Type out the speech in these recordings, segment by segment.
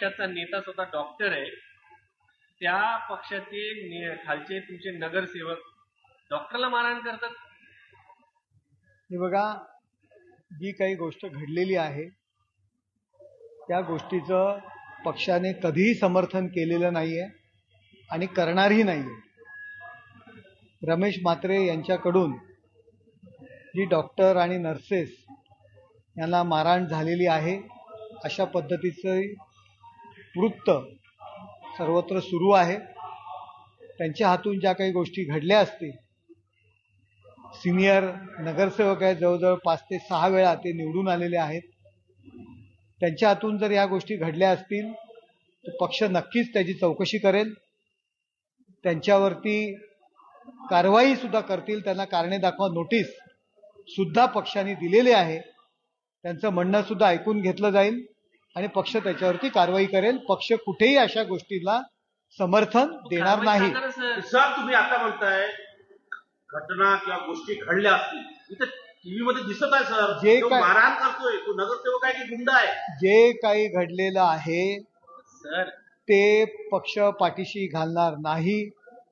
पक्षाचा नेता स्वतः डॉक्टर आहे, त्या पक्षाचे खालचे तुमचे नगरसेवक डॉक्टरला मारहाण करतात. हे बघा, जी काही गोष्ट घडलेली आहे त्या गोष्टीचं पक्षाने कधीही समर्थन केलेलं नाहीये आणि करणारही नाहीये. रमेश म्हात्रे यांच्याकडून जी डॉक्टर आणि नर्सेस यांना मारहाण झालेली आहे अशा पद्धतीचं वृत्त सर्वत्र सुरू आहे. त्यांच्या हातून ज्या काही गोष्टी घडल्या असतील, सिनियर नगरसेवक आहेत, जवळजवळ 5 ते 6 वेळा ते निवडून आलेले आहेत. त्यांच्या हातून जर या गोष्टी घडल्या असतील तर पक्ष नक्कीच त्याची चौकशी करेल, त्यांच्यावरती कारवाई सुद्धा करतील. त्यांना कारणे दाखवा नोटीस सुद्धा पक्षाने दिलेली आहे. त्यांचं म्हणणं सुद्धा ऐकून घेतलं जाईल आणि पक्ष त्याच्यावरती कारवाई करेल. पक्ष कुठेही अशा गोष्टीला समर्थन देणार नाही. सर, तुम्ही आता म्हणताय घटना किंवा गोष्टी घडल्या असतील, इथे टीव्ही मध्ये दिसत आहे सर, जे मारहाण करतोय तो नगरसेवक आहे की गुंडा आहे? जे काही घडलेलं आहे सर, ते पक्ष पाठीशी घालणार नाही.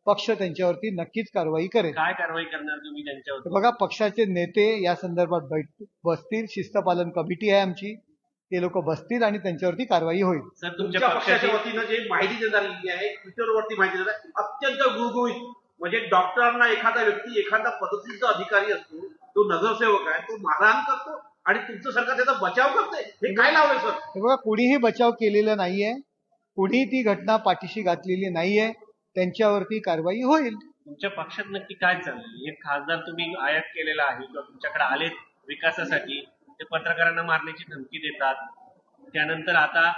पक्ष त्यांच्यावरती नक्कीच कारवाई करेल. काय कारवाई करणार तुम्ही त्यांच्यावर? बघा, पक्षाचे नेते या संदर्भात बसतील. शिस्तपालन कमिटी आहे आमची, ते लोक बसतील आणि त्यांच्यावरती कारवाई होईल. सर, तुमच्या पक्षाच्या वतीनं जे माहिती देण्यात आलेली आहे, ट्विटरवरती माहिती देण्यात आहे, अत्यंत गुळगुळीत. म्हणजे डॉक्टरांना एखादा व्यक्ती, एखादा पदस्थ अधिकारी असतो, तो नगरसेवक आहे, तो मारहाण करतो आणि तुमचं सरकार त्याचा बचाव करते. हे काय लावलंय सर? हे बघा, कुणीही बचाव केलेला नाहीये, कुणी ती घटना पाठीशी घातलेली नाहीये. त्यांच्यावरती कारवाई होईल. तुमच्या पक्षात नक्की काय चाललंय? एक खासदार तुम्ही आयात केलेला आहे किंवा तुमच्याकडे आले विकासासाठी, ते पत्रकारांना मारण्याची धमकी देतात. त्यानंतर आता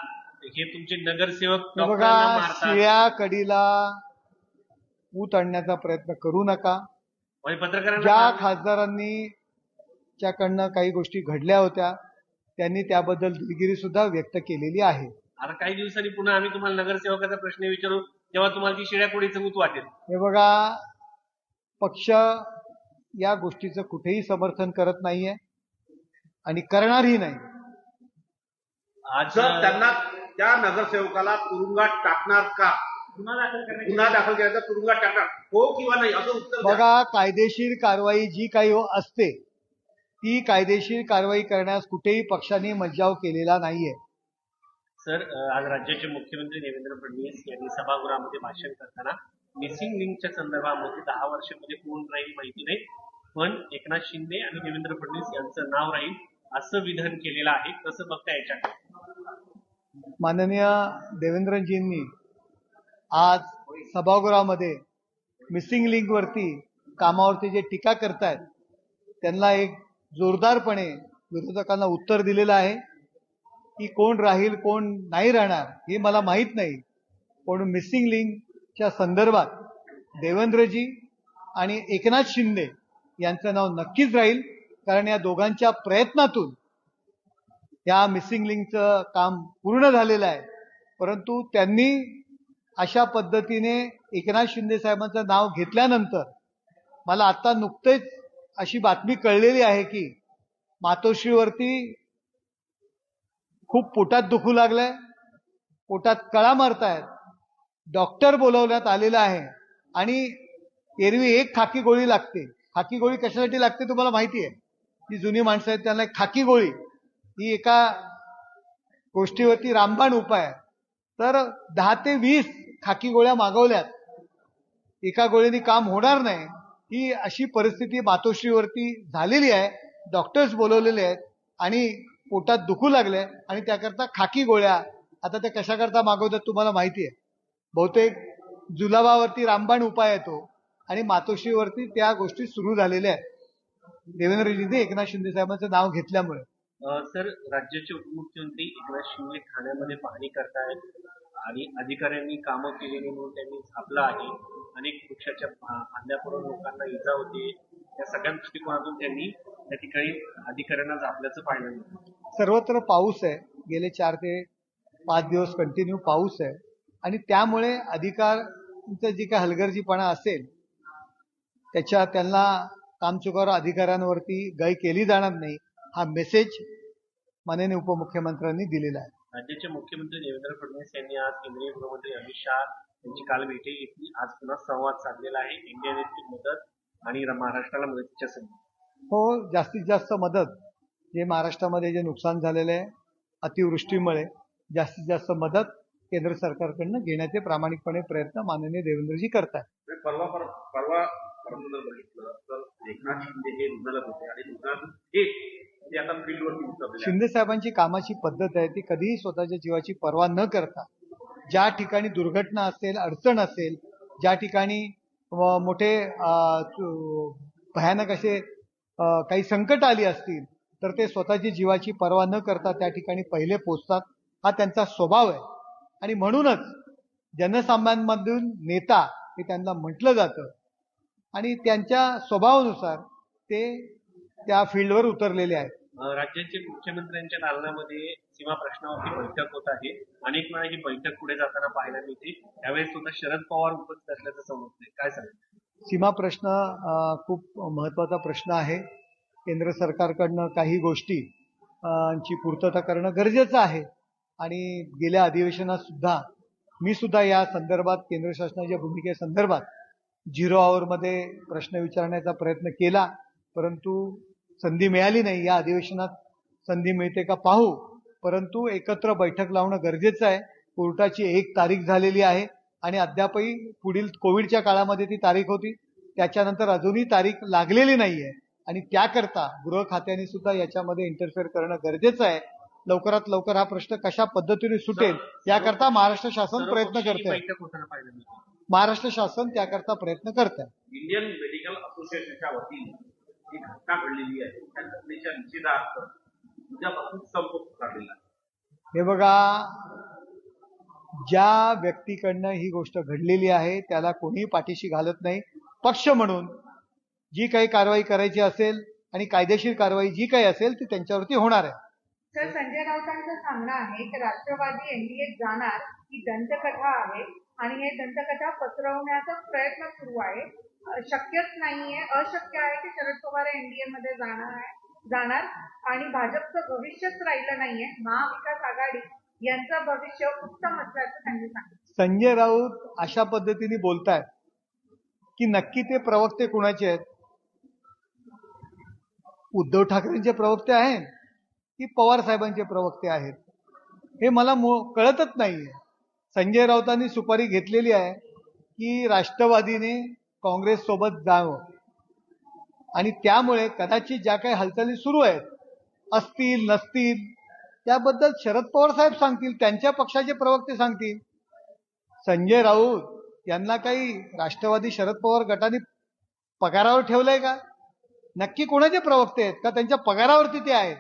हे तुमचे नगरसेवक डॉक्टरांना मारतात. शिळ्या कडीला ऊत आणण्याचा प्रयत्न करू नका. पत्रकारांना ज्या खासदारांनी च्याकडनं काही गोष्टी घडल्या होत्या त्यांनी त्याबद्दल दिलगिरी सुद्धा व्यक्त केलेली आहे. आता काही दिवसांनी पुन्हा आम्ही तुम्हाला नगरसेवकाचा प्रश्न विचारू, तेव्हा तुम्हाला ती शिळ्या कोडीचं ऊत वाटेल. हे बघा, पक्ष या गोष्टीचं कुठेही समर्थन करत नाहीये आणि करणारही नाही. आज त्यांना, त्या नगरसेवकाला तुरुंगात टाकणार का? गुन्हा दाखल करायचा, तुरुंगात टाकणार हो किंवा नाही, असं उत्तर द्या. बघा, कायदेशीर कारवाई जी काही असते ती कायदेशीर कारवाई करण्यास कुठेही पक्षाने मज्जाव केलेला नाहीये. सर, आज राज्याचे मुख्यमंत्री देवेंद्र फडणवीस यांनी सभागृहामध्ये भाषण करताना मिसिंग लिंकच्या संदर्भामध्ये 10 वर्षामध्ये कोण राहील माहिती नाही, पण एकनाथ शिंदे आणि देवेंद्र फडणवीस यांचं नाव राहील असं विधान केलेलं आहे. कसं बघता याच्याकडे? माननीय देवेंद्रजींनी आज सभागृहामध्ये मिसिंग लिंक वरती कामावरती जे टीका करतायत त्यांना एक जोरदारपणे विरोधकांना उत्तर दिलेलं आहे की कोण राहील कोण नाही राहणार हे मला माहित नाही, पण मिसिंग लिंकच्या संदर्भात देवेंद्रजी आणि एकनाथ शिंदे यांचं नाव नक्कीच राहील. कारण या दोघांच्या प्रयत्नातून या मिसिंग लिंकचं काम पूर्ण झालेलं आहे. परंतु त्यांनी अशा पद्धतीने एकनाथ शिंदे साहेबांचं नाव घेतल्यानंतर मला आता नुकतेच अशी बातमी कळलेली आहे की मातोश्रीवरती खूप पोटात दुखू लागलंय, पोटात कळा मारतायत, डॉक्टर बोलवण्यात आलेला आहे आणि एरवी एक खाकी गोळी लागते. खाकी गोळी कशासाठी लागते तुम्हाला माहिती आहे? जी जुनी माणसं आहेत त्यांना एक खाकी गोळी ही एका गोष्टीवरती रामबाण उपाय आहे. तर 10 ते 20 खाकी गोळ्या मागवल्यात, एका गोळीने काम होणार नाही. ही अशी परिस्थिती मातोश्रीवरती झालेली आहे. डॉक्टर्स बोलवलेले आहेत आणि पोटात दुखू लागले आणि त्याकरता खाकी गोळ्या. आता त्या कशा करता मागवतात तुम्हाला माहिती आहे? बहुतेक जुलाबावरती रामबाण उपाय येतो आणि मातोश्रीवरती त्या गोष्टी सुरू झालेल्या आहेत देवेंद्रजींनी एकनाथ शिंदे साहेबांचं नाव घेतल्यामुळे. सर, राज्याचे उपमुख्यमंत्री एकनाथ शिंदे ठाण्यामध्ये पाहणी करतायत आणि अधिकाऱ्यांनी कामं केलेली म्हणून त्यांनी झापलं आहे. अनेक वृक्षाच्या फांद्या पडून लोकांना इजा होते. या सगळ्या दृष्टिकोनातून त्यांनी त्या ठिकाणी अधिकाऱ्यांना झापल्याचं पाहिलं नाही. सर्वत्र पाऊस आहे, गेले 4 ते 5 दिवस कंटिन्यू पाऊस आहे आणि त्यामुळे अधिकाऱ्यांचं जी काही हलगर्जीपणा असेल त्याच्या त्यांना कामचुकार अधिकाऱ्यांवरती गय केली जाणार नाही, हा मेसेज माननीय उपमुख्यमंत्र्यांनी दिलेला आहे. राज्याचे मुख्यमंत्री देवेंद्र फडणवीस यांनी आज केंद्रीय गृहमंत्री अमित शहा यांची काल भेटी घेतली. आज पुन्हा संवाद साधलेला आहे. इंडिया मदत आणि महाराष्ट्राला मदतीच्या संधी. हो, जास्तीत जास्त मदत जे महाराष्ट्रामध्ये जे नुकसान झालेलं आहे अतिवृष्टीमुळे जास्तीत जास्त मदत केंद्र सरकारकडनं घेण्याचे प्रामाणिकपणे प्रयत्न माननीय देवेंद्रजी करतात. परवा जर बघितलं तर एकनाथ शिंदे हे रुग्णालयात होते आणि रुग्णालयातून ते आता फील्डवरती उतरलेले शिंदे साहेबांची कामाची पद्धत आहे ती कधीही स्वतःच्या जीवाची पर्वा न करता ज्या ठिकाणी दुर्घटना असेल, अडचण असेल, ज्या ठिकाणी मोठे भयानक असे काही संकट आली असतील तर ते स्वतःची जीवाची पर्वा न करता त्या ठिकाणी पहिले पोचतात. हा त्यांचा स्वभाव आहे आणि म्हणूनच जनसामान्यांमधून नेता हे त्यांना म्हटलं जातं आणि त्यांच्या स्वभावानुसार ते त्या फील्डवर उतरलेले आहेत. राज्याचे मुख्यमंत्र्यांच्या दालनामध्ये सीमा प्रश्नावरती बैठक होत आहे. अनेक वेळा ही बैठक पुढे जाताना पाहायला मिळते. त्यावेळेस सुद्धा शरद पवार उपस्थित असल्याचं समजतंय. काय सांगेल? सीमा प्रश्न खूप महत्वाचा प्रश्न आहे. केंद्र सरकारकडनं काही गोष्टी ची पूर्तता करणं गरजेचं आहे आणि गेल्या अधिवेशनात सुद्धा मी सुद्धा या संदर्भात केंद्र शासनाच्या भूमिकेसंदर्भात 0 आवरमध्ये प्रश्न विचारण्याचा प्रयत्न केला, परंतु संधी मिळाली नाही. या अधिवेशनात संधी मिळते का पाहू, परंतु एकत्र बैठक लावणं गरजेचं आहे. कोर्टाची 1 तारीख झालेली आहे आणि अद्यापही पुढील कोविडच्या काळामध्ये ती तारीख होती, त्याच्यानंतर अजूनही तारीख लागलेली नाहीये आणि त्याकरता गृह खात्याने सुद्धा याच्यामध्ये इंटरफेअर करणं गरजेचं आहे. लवकरात लवकर हा प्रश्न कशा पद्धतीने सुटेल याकरता महाराष्ट्र शासन प्रयत्न करते. बैठक होताना पाहायला मिळते. महाराष्ट्र शासन त्याकरता प्रयत्न करत आहे. इंडियन मेडिकल असोसिएशनच्या वतीने जी घटना घडलेली आहे त्या घटनेच्या निषेधार्थ उद्यापासून संप पुकारलेला आहे. हे बघा, ज्या व्यक्तीकडनं ही गोष्ट घडलेली आहे त्याला कोणीही पाठीशी घालत नाही. पक्ष म्हणून जी काही कारवाई करायची असेल आणि कायदेशीर कारवाई जी काही असेल ती त्यांच्यावरती होणार आहे. सर, संजय राऊतांचं सांगणं आहे की राष्ट्रवादी एनडीएत जाणार ही दंतकथा आहे आणि हे दंतकथा पसरवण्याचा प्रयत्न सुरू आहे. शक्यच नाहीये, अशक्य आहे की शरद पवार एनडीए मध्ये जाणार आणि भाजपचं भविष्यच राहिलं नाहीये. महाविकास आघाडी यांचं भविष्य उत्तम असल्याचं त्यांनी सांगितलं. संजय राऊत अशा पद्धतीने बोलतायत की नक्की ते प्रवक्ते कुणाचे आहेत? उद्धव ठाकरेंचे प्रवक्ते आहेत की पवार साहेबांचे प्रवक्ते आहेत? हे मला कळतच नाहीये. संजय राऊतांनी सुपारी घेतलेली आहे की राष्ट्रवादीने काँग्रेस सोबत जावं आणि त्यामुळे कदाचित ज्या काही हालचाली सुरू आहेत असतील नसतील त्याबद्दल शरद पवार साहेब सांगतील, त्यांच्या पक्षाचे प्रवक्ते सांगतील. संजय राऊत यांना काही राष्ट्रवादी शरद पवार गटाने पगारावर ठेवलंय का? नक्की कोणाचे प्रवक्ते आहेत का त्यांच्या पगारावरती ते आहेत?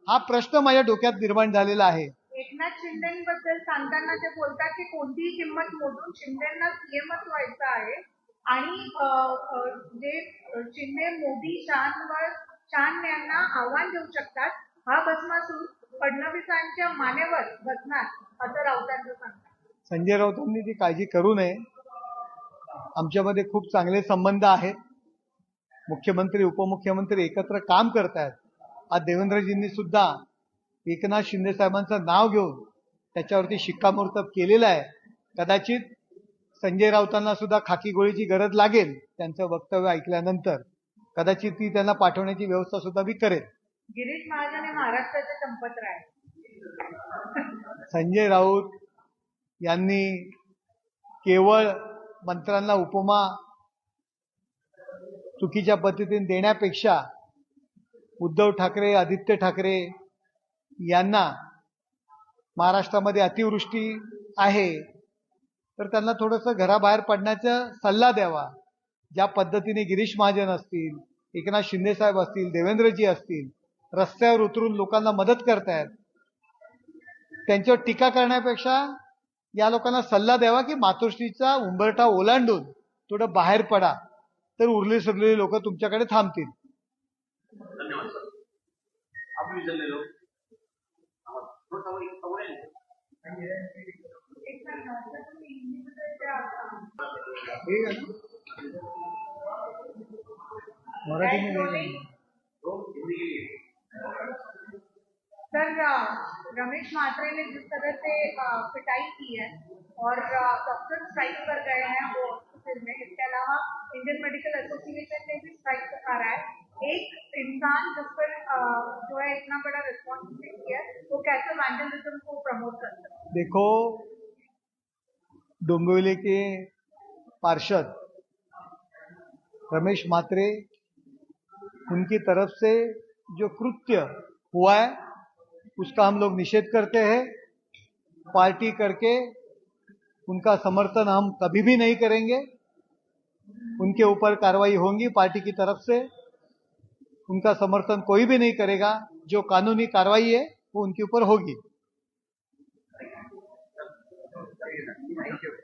हा प्रश्न माझ्या डोक्यात निर्माण झालेला आहे. एकनाथ शिंदेबद्दल सांगताना ते बोलतात की कोणतीही किंमत मोडून शिंदेना सीएमच व्हायचं आहे आणि जे शिंदे मोदी शान यांना आव्हान देऊ शकतात. हा भस्मासूर फडणवीसांच्या मानेवर बसणार असं राऊतांचं सांगतात. संजय राऊतांनी ती काळजी करू नये. आमच्यामध्ये खूप चांगले संबंध आहेत. मुख्यमंत्री उपमुख्यमंत्री एकत्र काम करतायत. आज देवेंद्रजींनी सुद्धा एकनाथ शिंदे साहेबांचं नाव घेऊन त्याच्यावरती शिक्कामोर्तब केलेलं आहे. कदाचित संजय राऊतांना सुद्धा खाकी गोळीची गरज लागेल त्यांचं वक्तव्य ऐकल्यानंतर. कदाचित ती त्यांना पाठवण्याची व्यवस्था सुद्धा मी करेल. गिरीश महाजन हे महाराष्ट्राचे संपतराय. संजय राऊत यांनी केवळ मंत्र्यांना उपमा चुकीच्या पद्धतीने देण्यापेक्षा उद्धव ठाकरे, आदित्य ठाकरे यांना महाराष्ट्रामध्ये अतिवृष्टी आहे तर त्यांना थोडंसं घराबाहेर पडण्याचा सल्ला द्यावा. ज्या पद्धतीने गिरीश महाजन असतील, एकनाथ शिंदे साहेब असतील, देवेंद्रजी असतील रस्त्यावर उतरून लोकांना मदत करतायत, त्यांच्यावर टीका करण्यापेक्षा या लोकांना सल्ला द्यावा की मातोश्रीचा उंबरठा ओलांडून थोडं बाहेर पडा तर उरली सुरलेली लोक तुमच्याकडे थांबतील. धन्यवाद सर. आपण विचारलेलो मराठी तर रमेश रमेश म्हात्रे ने जिस तरह से पिटाई की है और डॉक्टर स्ट्राइक पर गए हैं वो हॉस्पिटल में, इसके अलावा इंडियन मेडिकल एसोसिएशन ने भी स्ट्राइक करा है। एक इंसान जिस पर जो है इतना बड़ा रिस्पॉन्सिबिलिटी किया है, वो कैसे वैंडलिज्म को प्रमोट कर सकता है? देखो, डोंबिवली के पार्षद रमेश म्हात्रे, उनकी तरफ से जो कृत्य हुआ है उसका हम लोग निषेध करते हैं। पार्टी करके उनका समर्थन हम कभी भी नहीं करेंगे। उनके ऊपर कार्रवाई होगी पार्टी की तरफ से, उनका समर्थन कोई भी नहीं करेगा। जो कानूनी कार्रवाई है वो उनके ऊपर होगी। Thank you.